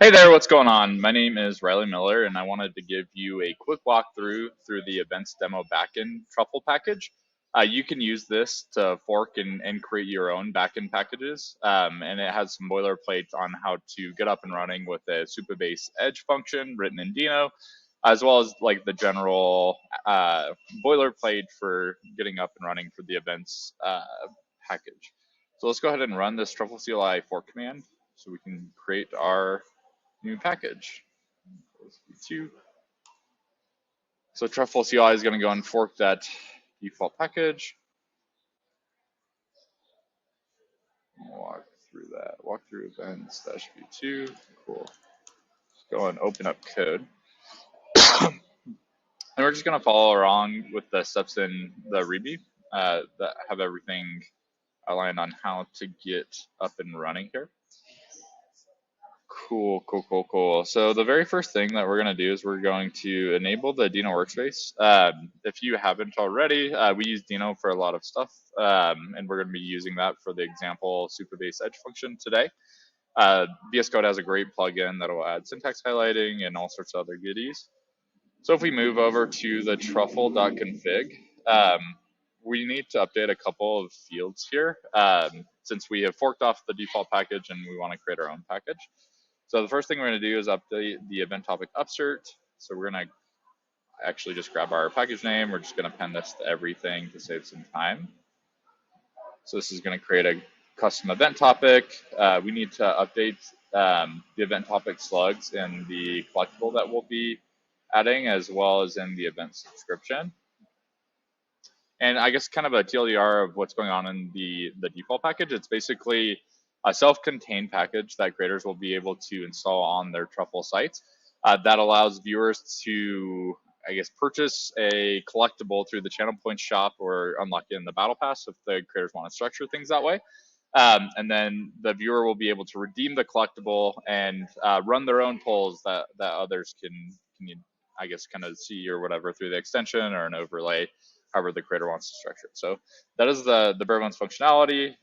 Hey there, what's going on? My name is Riley Miller, and I wanted to give you a quick walkthrough through the events demo backend Truffle package. You can use this to fork and create your own backend packages, and it has some boilerplate on how to get up and running with a Supabase Edge function written in Deno, as well as like the general boilerplate for getting up and running for the events package. So let's go ahead and run this Truffle CLI fork command so we can create our new package. So Truffle CLI is going to go and fork that default package. Walk through that. Walk through events -v2. Cool. Let's go and open up code. And we're just going to follow along with the steps in the README that have everything outlined on how to get up and running here. Cool. So the very first thing that we're going to do is we're going to enable the Deno workspace. If you haven't already, we use Deno for a lot of stuff, and we're going to be using that for the example Supabase Edge function today. VS Code has a great plugin that will add syntax highlighting and all sorts of other goodies. So if we move over to the truffle.config, we need to update a couple of fields here since we have forked off the default package and we want to create our own package. So the first thing we're going to do is update the event topic upsert. So we're going to actually just grab our package name. We're just going to append this to everything to save some time. So this is going to create a custom event topic. We need to update the event topic slugs in the collectible that we'll be adding, as well as in the event subscription. And I guess kind of a TLDR of what's going on in the default package. It's basically a self-contained package that creators will be able to install on their Truffle sites that allows viewers to, I guess, purchase a collectible through the channel points shop or unlock it in the battle pass if the creators want to structure things that way. And then the viewer will be able to redeem the collectible and run their own polls that others can I guess, kind of see or whatever through the extension or an overlay, however the creator wants to structure it. So that is the bare bones functionality.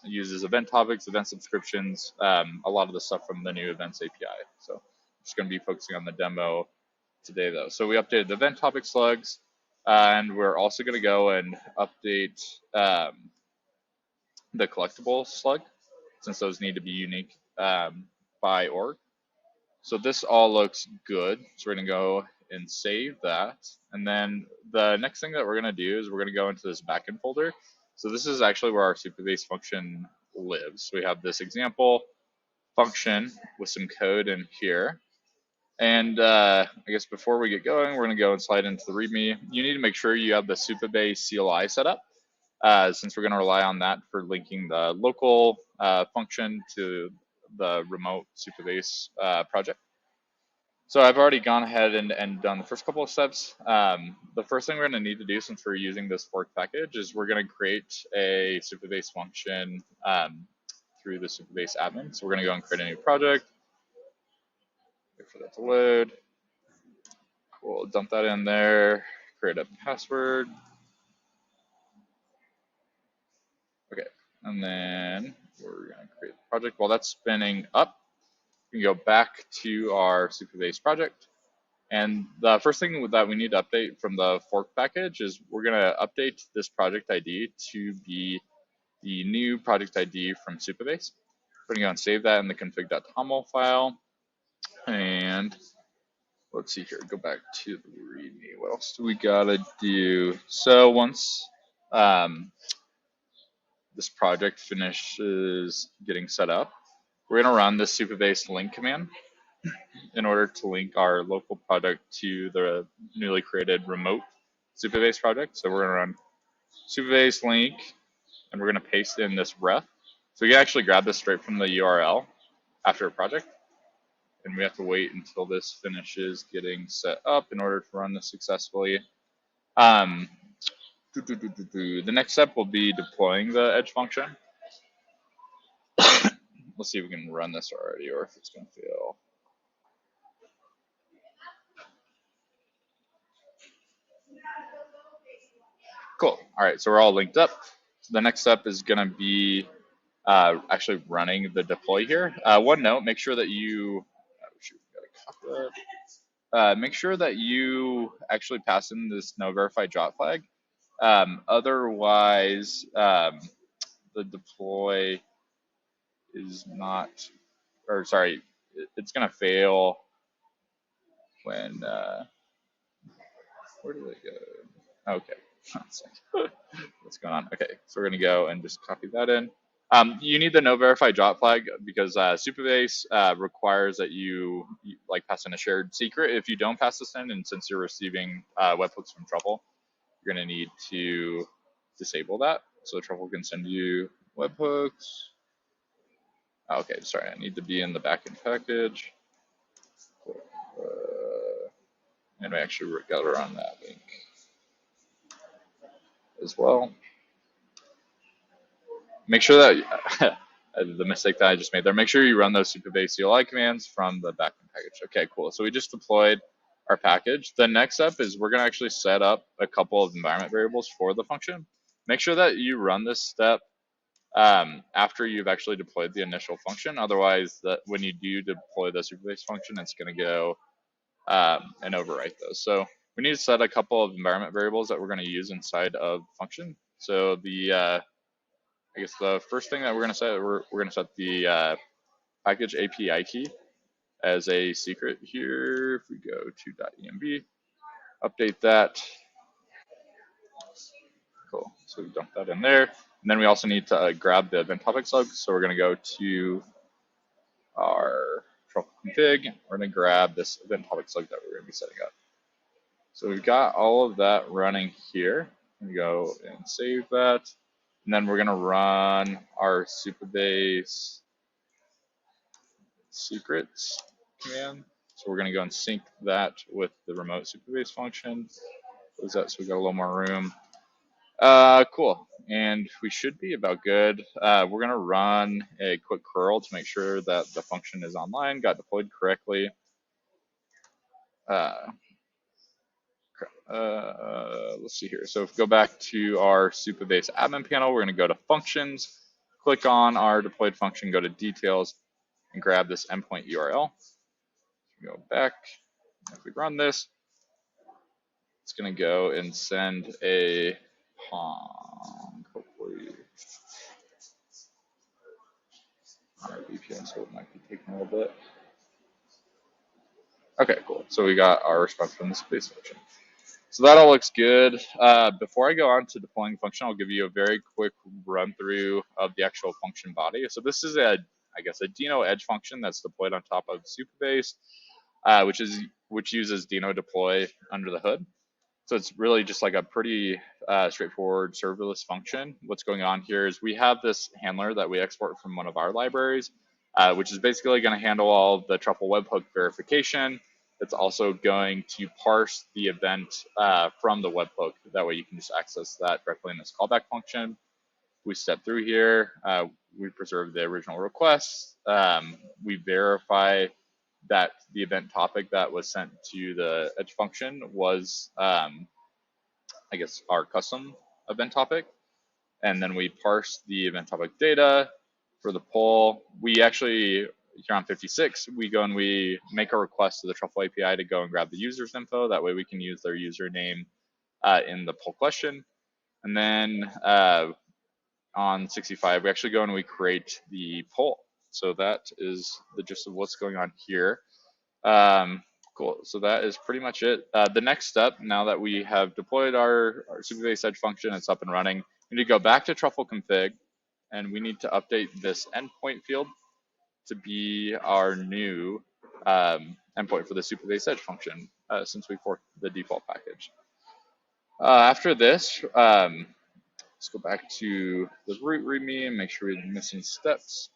It uses event topics, event subscriptions, a lot of the stuff from the new events API. So I'm just going to be focusing on the demo today, though. So we updated the event topic slugs, and we're also going to go and update the collectible slug, since those need to be unique by org. So this all looks good. So we're going to go and save that. And then the next thing that we're going to do is we're going to go into this backend folder. So this is actually where our Supabase function lives. So we have this example function with some code in here. And I guess before we get going, we're going to go and slide into the README. You need to make sure you have the Supabase CLI set up, since we're going to rely on that for linking the local function to the remote Supabase project. So I've already gone ahead and done the first couple of steps. The first thing we're going to need to do, since we're using this fork package, is we're going to create a Supabase function through the Supabase admin. So we're going to go and create a new project. Wait for that to load. We'll dump that in there, create a password. Okay, and then we're going to create the project. While that's spinning up, we can go back to our Supabase project. And the first thing that we need to update from the fork package is we're going to update this project ID to be the new project ID from Supabase. We're going to go and save that in the config.toml file. And let's see here, go back to the README. What else do we got to do? So once this project finishes getting set up, we're going to run the Supabase link command in order to link our local project to the newly created remote Supabase project. So we're going to run Supabase link, and we're going to paste in this ref. So we can actually grab this straight from the URL after a project, and we have to wait until this finishes getting set up in order to run this successfully. The next step will be deploying the Edge function. Let's see if we can run this already or if it's going to fail. Cool. All right, so we're all linked up. So the next step is going to be actually running the deploy here. One note: make sure that you make sure that you actually pass in this no verified drop flag. Otherwise, the deploy is not, or sorry, it's gonna fail when. Where did it go? Okay. What's going on? Okay, so we're gonna go and just copy that in. You need the no verified drop flag because Supabase requires that you like pass in a shared secret. If you don't pass this in, and since you're receiving webhooks from Truffle, you're gonna need to disable that so Truffle can send you webhooks. Okay, sorry, I need to be in the backend package. Cool. And we actually got to run that link as well. Make sure that the mistake that I just made there, make sure you run those Supabase CLI commands from the backend package. Okay, cool. So we just deployed our package. The next step is we're going to actually set up a couple of environment variables for the function. Make sure that you run this step after you've actually deployed the initial function. Otherwise, that when you do deploy the Supabase function, it's going to go and overwrite those. So we need to set a couple of environment variables that we're going to use inside of the function. So the I guess the first thing that we're going to set, we're going to set the package API key as a secret here. If we go to .env, update that. Cool. So we dump that in there. And then we also need to grab the event topic slug. So we're going to go to our Truffle config. We're going to grab this event topic slug that we're going to be setting up. So we've got all of that running here. We go and save that. And then we're going to run our Supabase secrets command. So we're going to go and sync that with the remote Supabase function. Close that so we got a little more room. Cool. And we should be about good. We're going to run a quick curl to make sure that the function is online, got deployed correctly. Let's see here. So if we go back to our Supabase admin panel, we're going to go to functions, click on our deployed function, go to details, and grab this endpoint URL. Go back. If we run this, it's going to go and send a pong. Hopefully, on our VPN, so it might be taking a little bit. Okay, cool. So we got our response from the Supabase function. So that all looks good. Before I go on to deploying the function, I'll give you a very quick run through of the actual function body. So this is a Deno Edge function that's deployed on top of Supabase, which uses Deno deploy under the hood. So it's really just like a pretty straightforward serverless function. What's going on here is we have this handler that we export from one of our libraries, which is basically going to handle all the Truffle webhook verification. It's also going to parse the event from the webhook. That way you can just access that directly in this callback function. We step through here. We preserve the original request. We verify that the event topic that was sent to the Edge function was, I guess, our custom event topic. And then we parse the event topic data for the poll. We actually, here on 56, we go and we make a request to the Truffle API to go and grab the user's info. That way we can use their username in the poll question. And then on 65, we actually go and we create the poll. So that is the gist of what's going on here. Cool. So that is pretty much it. The next step, now that we have deployed our Supabase Edge function, it's up and running, we need to go back to Truffle config, and we need to update this endpoint field to be our new endpoint for the Supabase Edge function, since we forked the default package. After this, let's go back to the root README and make sure we're missing steps.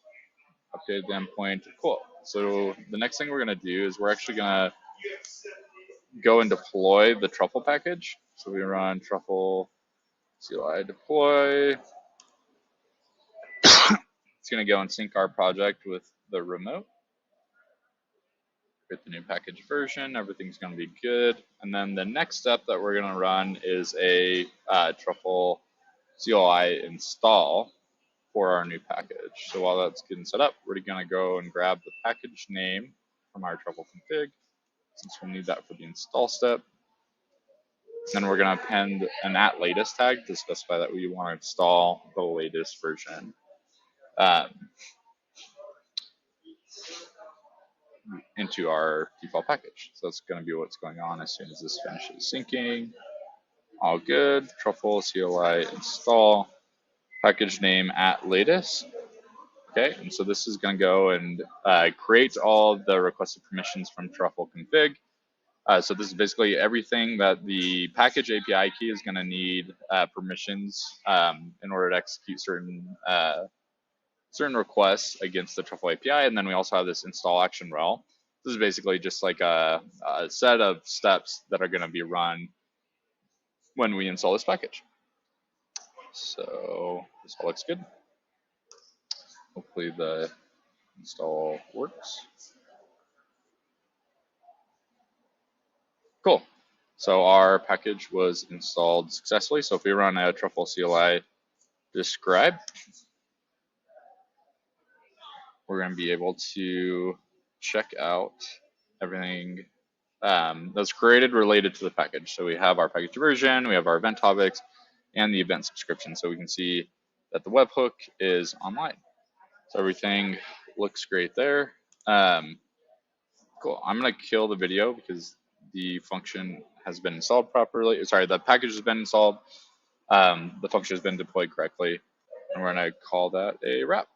Update the endpoint. Cool. So the next thing we're going to do is we're actually going to go and deploy the Truffle package. So we run Truffle CLI deploy. It's going to go and sync our project with the remote. Get the new package version. Everything's going to be good. And then the next step that we're going to run is a Truffle CLI install. for our new package. So while that's getting set up, we're going to go and grab the package name from our Truffle config, since we'll need that for the install step. Then we're going to append an @latest tag to specify that we want to install the latest version into our default package. So that's going to be what's going on as soon as this finishes syncing. All good. Truffle CLI install package name @latest. Okay, and so this is going to go and create all the requested permissions from Truffle config. So this is basically everything that the package API key is going to need permissions in order to execute certain requests against the Truffle API. And then we also have this install action rel. This is basically just like a set of steps that are going to be run when we install this package. So this all looks good. Hopefully the install works. Cool. So our package was installed successfully. So if we run a Truffle CLI describe, we're going to be able to check out everything that's created related to the package. So we have our package version, we have our event topics, and the event subscription. So we can see that the webhook is online. So everything looks great there. Cool. I'm going to kill the video because the function has been installed properly. Sorry, the package has been installed. The function has been deployed correctly. And we're going to call that a wrap.